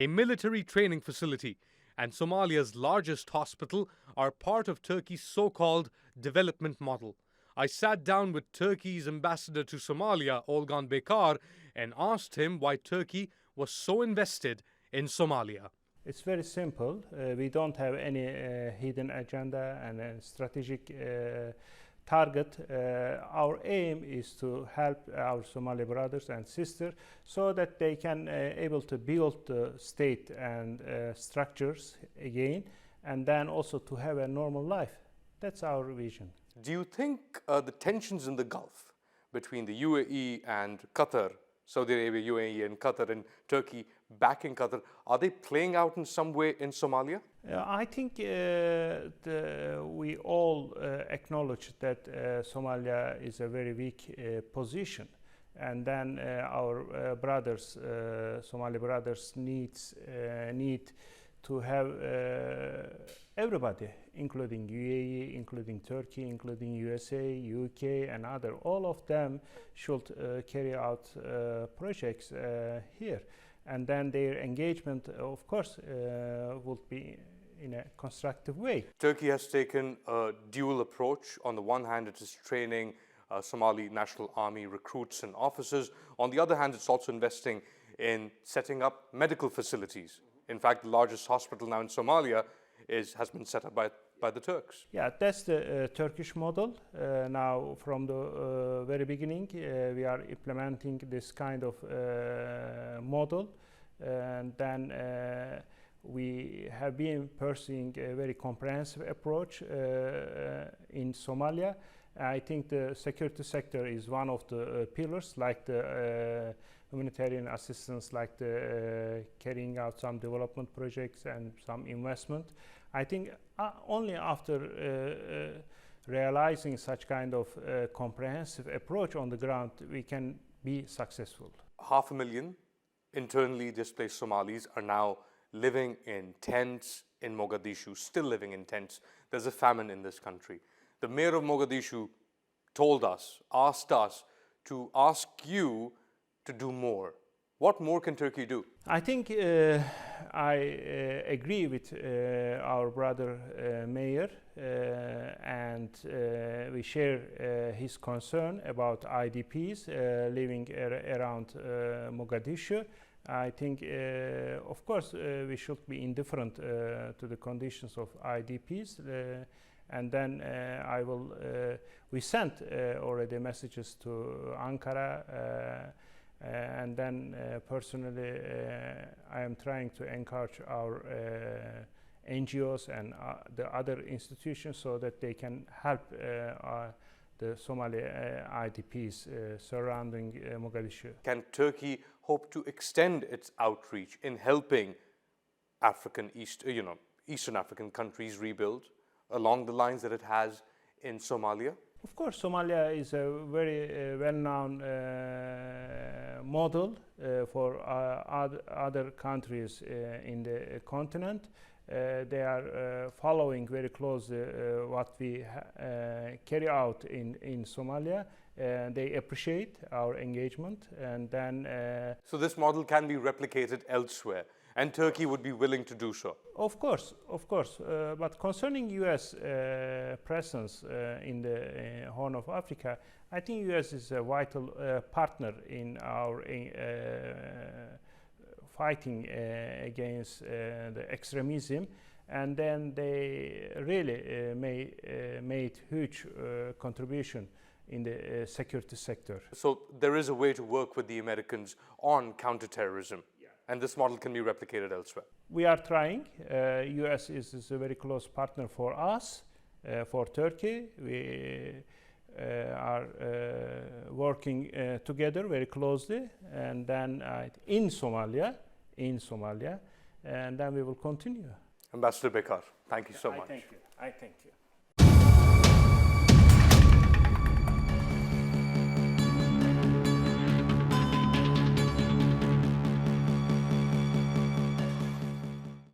A military training facility and Somalia's largest hospital are part of Turkey's so-called development model. I sat down with Turkey's ambassador to Somalia, Olgan Bekar, and asked him why Turkey was so invested in Somalia. It's very simple. We don't have any hidden agenda and a strategic target. Our aim is to help our Somali brothers and sisters so that they can able to build the state and structures again, and then also to have a normal life. That's our vision. Do you think the tensions in the Gulf between the UAE and Qatar, Saudi Arabia, UAE and Qatar and Turkey backing Qatar, are they playing out in some way in Somalia? I think we all acknowledge that Somalia is a very weak position, and then our brothers, Somali brothers, need to have everybody, including UAE, including Turkey, including USA, UK, and other. All of them should carry out projects here, and then their engagement, of course, would be in a constructive way. Turkey has taken a dual approach. On the one hand, it is training Somali National Army recruits and officers. On the other hand, it's also investing in setting up medical facilities. In fact, the largest hospital now in Somalia has been set up by the Turks. Yeah, that's the Turkish model. Now, from the very beginning, we are implementing this kind of model, and then we have been pursuing a very comprehensive approach in Somalia. I think the security sector is one of the pillars, like the humanitarian assistance, like the carrying out some development projects and some investment. I think only after realizing such kind of comprehensive approach on the ground, we can be successful. 500,000 internally displaced Somalis are now living in tents in Mogadishu, still living in tents. There's a famine in this country. The mayor of Mogadishu asked us to ask you to do more. What more can Turkey do? I think I agree with our brother mayor, and we share his concern about IDPs living around Mogadishu. I think, of course, we should be indifferent to the conditions of IDPs. And then we sent already messages to Ankara, and then personally I am trying to encourage our NGOs and the other institutions so that they can help the Somali IDPs surrounding Mogadishu. Can Turkey hope to extend its outreach in helping Eastern African countries rebuild along the lines that it has in Somalia? Of course, Somalia is a very well-known model for other countries in the continent. They are following very closely what we carry out in Somalia. They appreciate our engagement, and then so this model can be replicated elsewhere, and Turkey would be willing to do so? Of course. But concerning U.S. presence in the Horn of Africa, I think U.S. is a vital partner in our fighting against the extremism, and then they really made huge contribution in the security sector. So there is a way to work with the Americans on counterterrorism, and this model can be replicated elsewhere. We are trying. U.S. is a very close partner for us, for Turkey. We are working together very closely, and then in Somalia, and then we will continue. Ambassador Bekar, thank you so much. I thank you.